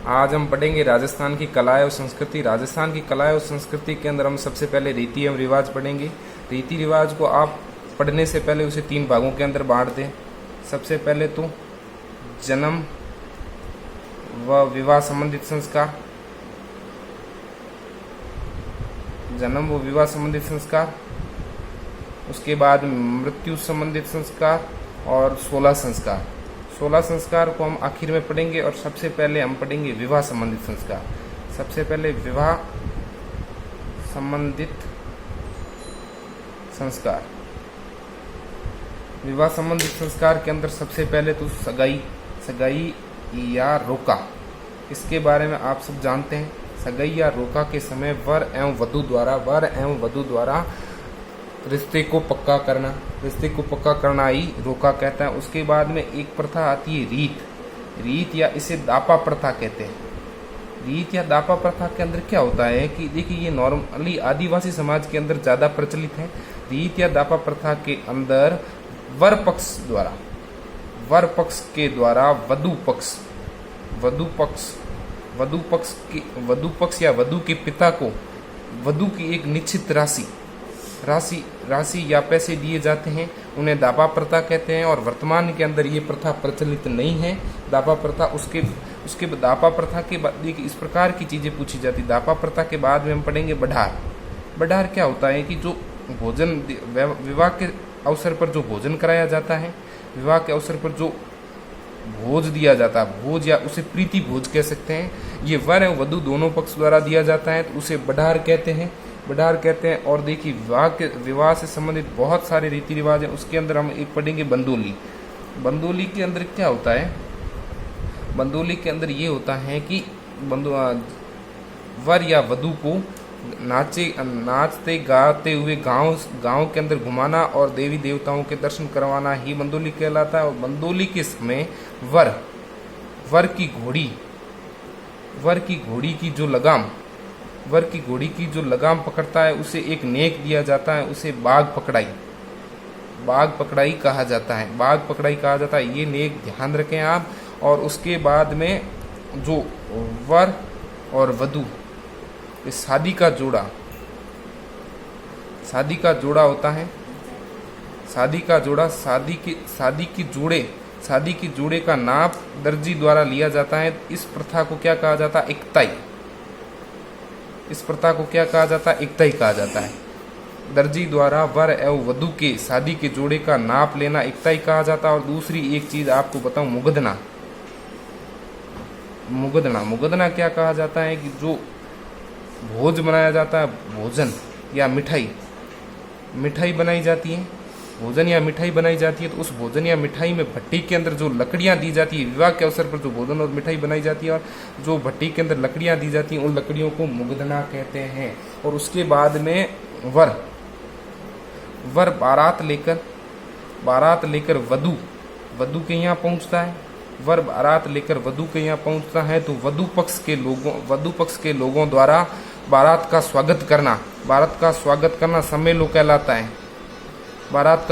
आज हम पढ़ेंगे राजस्थान की कलाएं और संस्कृति। राजस्थान की कलाएं और संस्कृति के अंदर हम सबसे पहले रीति एवं रिवाज पढ़ेंगे। रीति रिवाज को आप पढ़ने से पहले उसे 3 भागों के अंदर बांट दें। सबसे पहले तो जन्म व विवाह संबंधित संस्कार, जन्म व विवाह संबंधित संस्कार, उसके बाद मृत्यु संबंधित संस्कार और 16 संस्कार। 16 संस्कार को हम आखिर में पढ़ेंगे और सबसे पहले हम पढ़ेंगे विवाह संबंधित संस्कार। सबसे पहले विवाह संबंधित संस्कार। विवाह संबंधित संस्कार के अंदर सबसे पहले तो सगाई या रोका, इसके बारे में आप सब जानते हैं। सगाई या रोका के समय वर एवं वधू द्वारा रिश्ते को पक्का करना ही रोका कहता है। उसके बाद में एक प्रथा आती है रीत या इसे दापा प्रथा कहते हैं। रीत या दापा प्रथा के अंदर क्या होता है कि देखिए, ये नॉर्मली आदिवासी समाज के अंदर ज्यादा प्रचलित है। रीत या दापा प्रथा के अंदर वर पक्ष के द्वारा वधु पक्ष या वधु के पिता को वधु की एक निश्चित राशि या पैसे दिए जाते हैं, उन्हें दापा प्रथा कहते हैं। और वर्तमान के अंदर ये प्रथा प्रचलित नहीं है। दापा प्रथा उसके दापा प्रथा के बाद देखिए इस प्रकार की चीजें पूछी जाती। दापा प्रथा के बाद में हम पढ़ेंगे बढ़ार क्या होता है कि जो भोजन विवाह के अवसर पर जो भोजन कराया जाता है, विवाह के अवसर पर जो भोज दिया जाता है, भोज या उसे प्रीति भोज कह सकते हैं, ये वर एवं वधु दोनों पक्ष द्वारा दिया जाता है, तो उसे बढ़ार कहते हैं। और देखिए विवाह से संबंधित बहुत सारे रीति रिवाज हैं। उसके अंदर हम एक पढ़ेंगे बंदोली के अंदर क्या होता है। बंदोली के अंदर ये होता है कि वर या वधु को नाचते गाते हुए गांव के अंदर घुमाना और देवी देवताओं के दर्शन करवाना ही बंदोली कहलाता है। और बंदोली के समय वर की घोड़ी की जो लगाम पकड़ता है उसे एक नेक दिया जाता है, उसे बाघ पकड़ाई कहा जाता है। ये नेक ध्यान रखें आप। और उसके बाद में जो वर और वधु शादी का जोड़ा होता है। शादी की जोड़े का नाप दर्जी द्वारा लिया जाता है। इस प्रथा को क्या कहा जाता है? इकताई कहा जाता है। दर्जी द्वारा वर एवं वधु के शादी के जोड़े का नाप लेना इकताई कहा जाता है। और दूसरी एक चीज आपको बताऊं, मुगदना क्या कहा जाता है कि जो भोज बनाया जाता है, भोजन या मिठाई बनाई जाती है, तो उस भोजन या मिठाई में भट्टी के अंदर जो लकड़ियां दी जाती है, विवाह के अवसर पर जो भोजन और मिठाई बनाई जाती है और जो भट्टी के अंदर लकड़ियां दी जाती हैं, उन लकड़ियों को मुगदना कहते हैं। और उसके बाद में वर बारात लेकर वधु के यहाँ पहुंचता है। तो वधु पक्ष के लोगों द्वारा बारात का स्वागत करना समेलो कहलाता है। बारात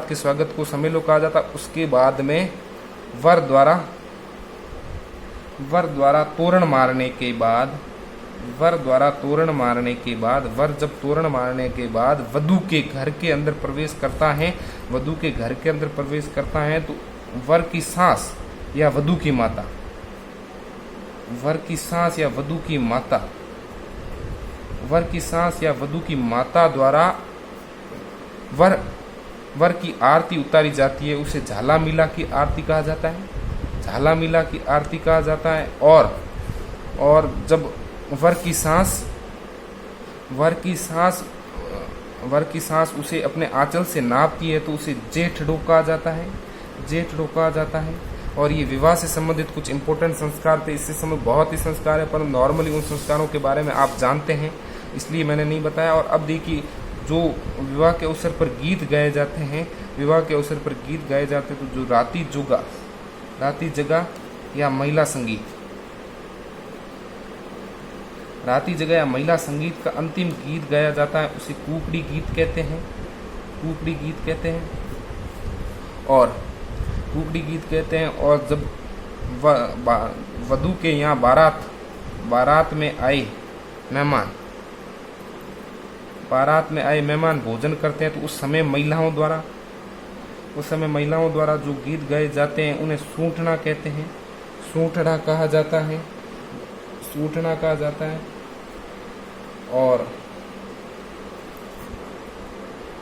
के स्वागत को समेलो कहा जाता है। उसके बाद में वर द्वारा तोरण मारने के बाद वधु के घर के अंदर प्रवेश करता है। तो वर की सास या वधु की माता द्वारा वर की आरती उतारी जाती है, उसे झाला मिला की आरती कहा जाता है। और जब वर की सास उसे अपने आंचल से नापती है तो उसे जेठड़ो कहा जाता है। और ये विवाह से संबंधित कुछ इंपॉर्टेंट संस्कार थे। इससे संबंधित बहुत ही संस्कार है, पर नॉर्मली उन संस्कारों के बारे में आप जानते हैं, इसलिए मैंने नहीं बताया। और अब देखिए, जो विवाह के अवसर पर गीत गाए जाते हैं, तो जो राती जगह या महिला संगीत का अंतिम गीत गाया जाता है, उसे कुकड़ी गीत कहते हैं। और जब वधू के यहाँ बारात में आए मेहमान भोजन करते हैं, तो उस समय महिलाओं द्वारा जो गीत गाए जाते हैं उन्हें सूंठना कहते हैं, सूंठना कहा जाता है। और